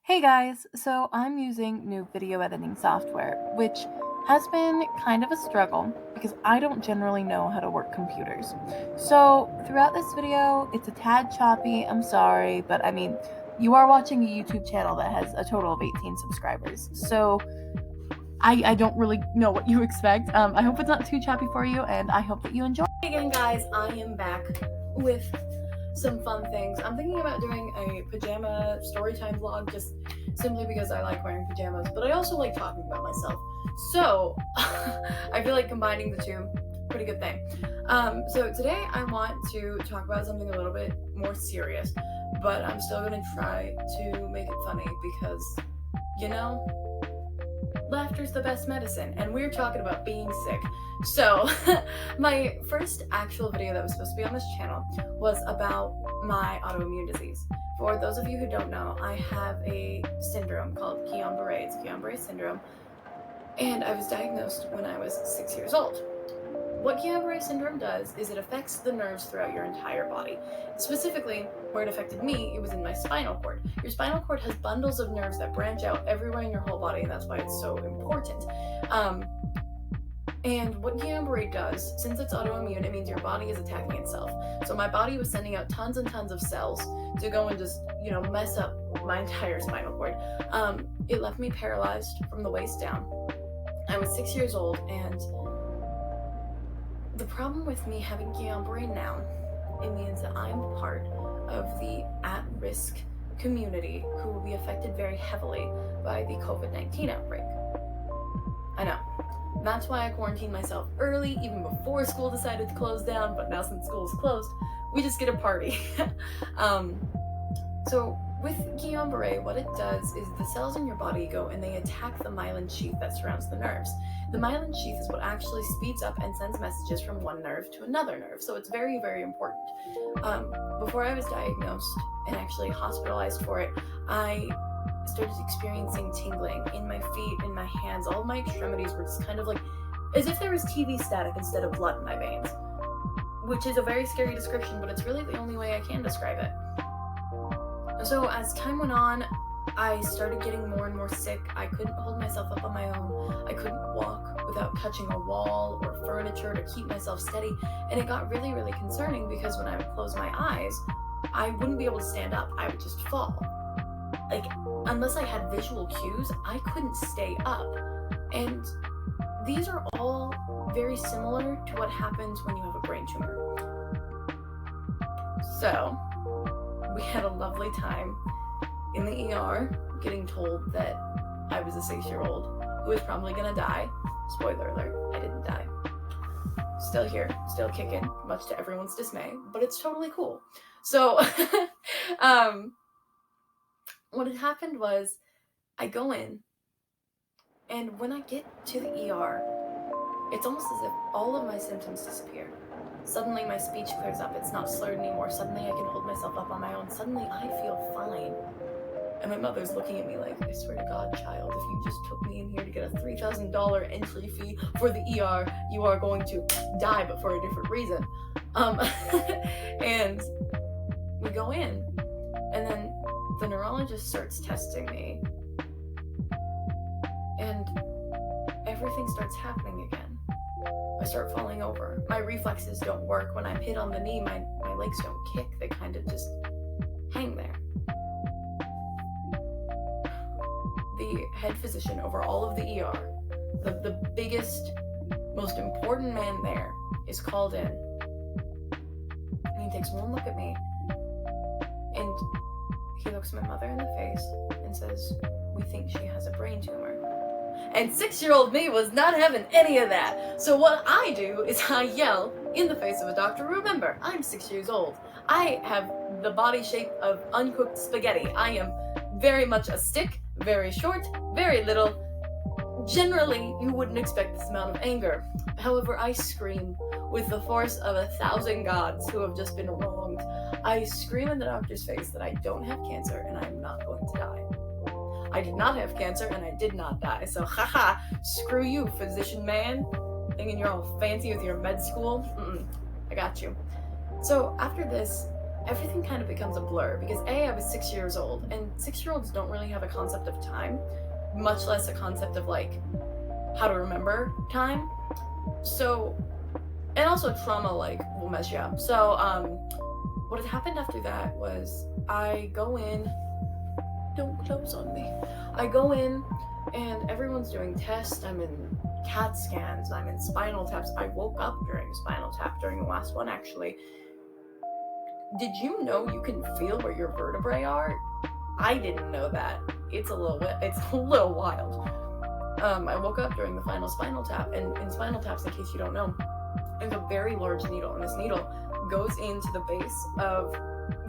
Hey guys, so I'm using new video editing software, which has been kind of a struggle because I don't generally know how to work computers. So throughout this video, it's a tad choppy, I'm sorry, but I mean, you are watching a YouTube channel that has a total of 18 subscribers. So I don't really know what you expect. I hope it's not too choppy for you, and I hope that you enjoy. Hey again, guys, I am back with some fun things. I'm thinking about doing a pajama storytime vlog just simply because I like wearing pajamas, but I also like talking about myself. So I feel like combining the two, pretty good thing. So today I want to talk about something a little bit more serious, but I'm still gonna try to make it funny because, you know, laughter's the best medicine, and we're talking about being sick. So, my first actual video that was supposed to be on this channel was about my autoimmune disease. For those of you who don't know, I have a syndrome called Guillain-Barré. It's Guillain-Barré syndrome, and I was diagnosed when I was 6 years old. What Guillain-Barré syndrome does is it affects the nerves throughout your entire body. Specifically, where it affected me, it was in my spinal cord. Your spinal cord has bundles of nerves that branch out everywhere in your whole body, and that's why it's so important. And what Guillain-Barré does, since it's autoimmune, it means your body is attacking itself. So my body was sending out tons and tons of cells to go and just, mess up my entire spinal cord. It left me paralyzed from the waist down. I was 6 years old, and the problem with me having Guillain-Barré now, it means that I'm part of the at-risk community who will be affected very heavily by the COVID-19 outbreak. I know. That's why I quarantined myself early, even before school decided to close down, but now since school is closed, we just get a party. So with Guillain-Barré, what it does is the cells in your body go and they attack the myelin sheath that surrounds the nerves. The myelin sheath is what actually speeds up and sends messages from one nerve to another nerve, so it's very, very important. Before I was diagnosed and actually hospitalized for it, I started experiencing tingling in my feet, in my hands. All of my extremities were just kind of like as if there was TV static instead of blood in my veins, which is a very scary description, but it's really the only way I can describe it. So as time went on, I started getting more and more sick. I couldn't hold myself up on my own. I couldn't walk without touching a wall or furniture to keep myself steady. And it got really, really concerning because when I would close my eyes, I wouldn't be able to stand up. I would just fall. Like, unless I had visual cues, I couldn't stay up. And these are all very similar to what happens when you have a brain tumor. So, we had a lovely time in the ER getting told that I was a 6-year-old who was probably gonna die. Spoiler alert, I didn't die. Still here, still kicking, much to everyone's dismay, but it's totally cool. So, what had happened was I go in, and when I get to the ER, it's almost as if all of my symptoms disappear. Suddenly my speech clears up, it's not slurred anymore. Suddenly I can hold myself up on my own. Suddenly I feel fine. And my mother's looking at me like, I swear to God, child, if you just took me in here to get a $3,000 entry fee for the ER, you are going to die, but for a different reason. And we go in, and then the neurologist starts testing me, and everything starts happening again. I start falling over. My reflexes don't work. When I'm hit on the knee, my legs don't kick. They kind of just hang there. The head physician over all of the ER, the biggest, most important man there, is called in. And he takes one look at me, and he looks my mother in the face and says, "We think she has a brain tumor." And 6-year-old me was not having any of that. So what I do is I yell in the face of a doctor. Remember, I'm 6 years old. I have the body shape of uncooked spaghetti. I am very much a stick, very short, very little. Generally, you wouldn't expect this amount of anger. However, I scream with the force of 1,000 gods who have just been wronged. I scream in the doctor's face that I don't have cancer and I'm not going to die. I did not have cancer and I did not die. So, haha, screw you, physician man. Thinking you're all fancy with your med school? I got you. So after this, everything kind of becomes a blur because I was 6 years old, and 6-year-olds don't really have a concept of time, much less a concept of like how to remember time. So, and also trauma like will mess you up. So, what had happened after that was I go in, don't close on me. I go in and everyone's doing tests. I'm in CAT scans, I'm in spinal taps. I woke up during a spinal tap during the last one actually. Did you know you can feel where your vertebrae are? I didn't know that. It's a little wild. I woke up during the final spinal tap, and in spinal taps, in case you don't know, there's a very large needle, and this needle goes into the base of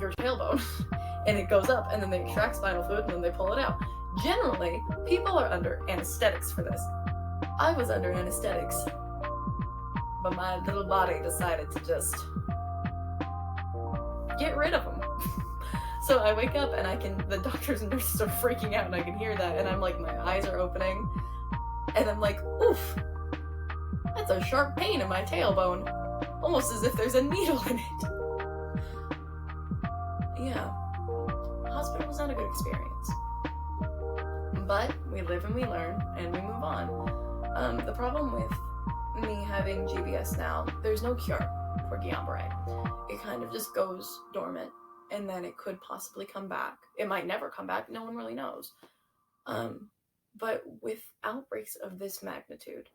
your tailbone, and it goes up, and then they extract spinal fluid, and then they pull it out. Generally, people are under anesthetics for this. I was under anesthetics, but my little body decided to just get rid of them. So I wake up and the doctors and nurses are freaking out and I can hear that, and I'm like, my eyes are opening and I'm like, oof, that's a sharp pain in my tailbone. Almost as if there's a needle in it. Yeah. Hospital was not a good experience. But we live and we learn and we move on. The problem with me having GBS now, there's no cure for Guillain-Barré. It kind of just goes dormant, and then it could possibly come back. It might never come back, no one really knows. But with outbreaks of this magnitude,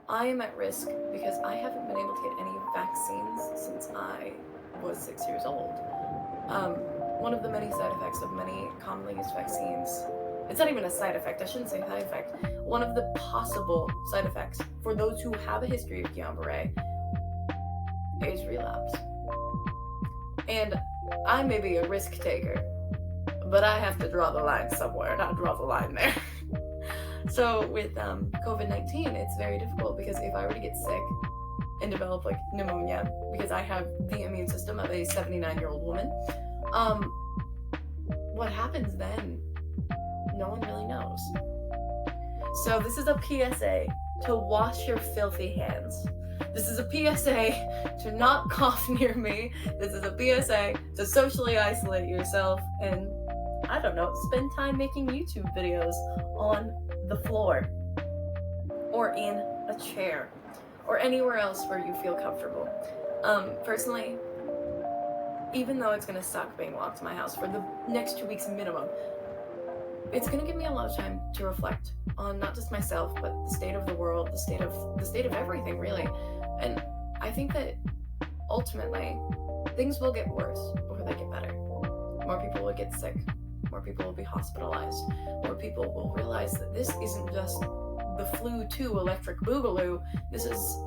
I am at risk because I haven't been able to get any vaccines since I was 6 years old. One of the many side effects of many commonly used vaccines, it's not even a side effect, I shouldn't say side effect, one of the possible side effects for those who have a history of Guillain-Barré is relapse. And I may be a risk taker, but I have to draw the line somewhere, and I draw the line there. So with COVID-19, it's very difficult because if I were to get sick and develop like pneumonia, because I have the immune system of a 79-year-old woman, what happens then? No one really knows. So this is a PSA to wash your filthy hands. This is a PSA to not cough near me. This is a PSA to socially isolate yourself and, I don't know, spend time making YouTube videos on the floor or in a chair or anywhere else where you feel comfortable. Personally, even though it's gonna suck being locked in my house for the next 2 weeks minimum, it's gonna give me a lot of time to reflect on not just myself, but the state of the world, the state of everything, really. And I think that ultimately things will get worse before they get better. More people will get sick. More people will be hospitalized. More people will realize that this isn't just the flu 2 electric boogaloo. This is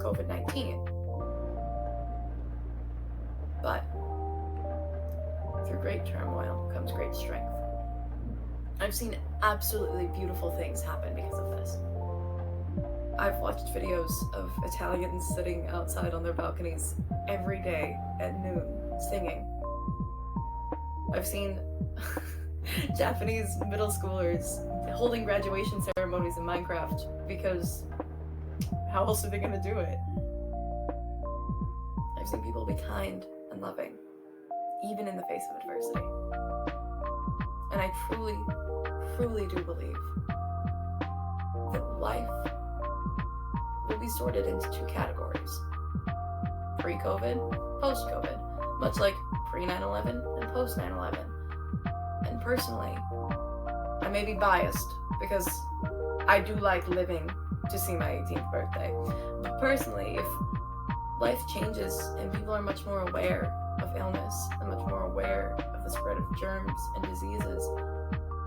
COVID-19. But through great turmoil comes great strength. I've seen absolutely beautiful things happen because of this. I've watched videos of Italians sitting outside on their balconies every day at noon singing. I've seen Japanese middle schoolers holding graduation ceremonies in Minecraft because how else are they going to do it? I've seen people be kind and loving, even in the face of adversity. And I truly, truly do believe that life will be sorted into 2 categories. Pre-COVID, post-COVID, much like pre-9/11 and post-9/11. And personally, I may be biased because I do like living to see my 18th birthday. But personally, if life changes and people are much more aware of illness and much more aware of the spread of germs and diseases,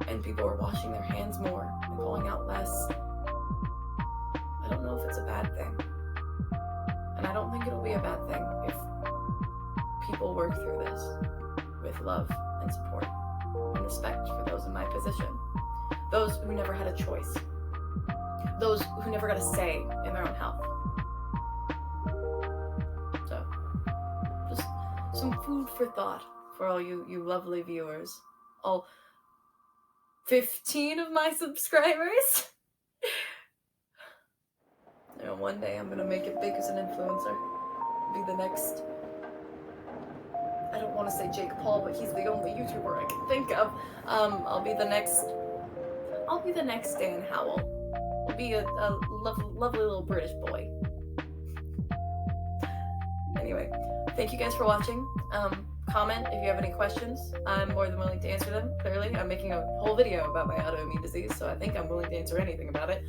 and people are washing their hands more and going out less, I don't know if it's a bad thing. And I don't think it'll be a bad thing if people work through this with love and support and respect for those in my position, those who never had a choice, those who never got a say in their own health. So, just some food for thought for all you lovely viewers, all 15 of my subscribers. You know, one day I'm gonna make it big as an influencer, be the next want to say Jake Paul, but he's the only YouTuber I can think of. I'll be the next Dan Howell. I'll be a lovely little British boy. Anyway, thank you guys for watching. Comment if you have any questions. I'm more than willing to answer them, clearly. I'm making a whole video about my autoimmune disease, so I think I'm willing to answer anything about it.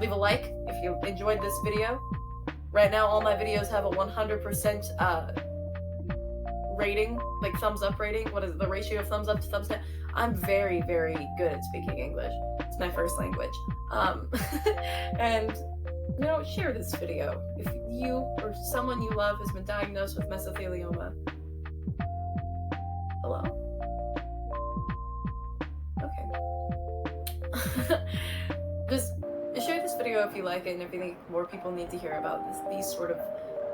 Leave a like if you enjoyed this video. Right now, all my videos have a 100% rating, like thumbs up rating. What is it, the ratio of thumbs up to thumbs down? I'm very, very good at speaking English. It's my first language. And share this video if you or someone you love has been diagnosed with mesothelioma. Hello? Okay. Just share this video if you like it, and if you think more people need to hear about these sort of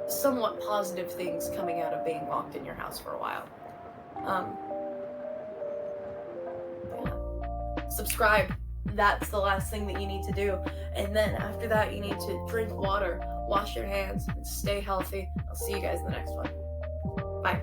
somewhat positive things coming out of being locked in your house for a while. Yeah. Subscribe. That's the last thing that you need to do. And then after that, you need to drink water, wash your hands, and stay healthy. I'll see you guys in the next one. Bye.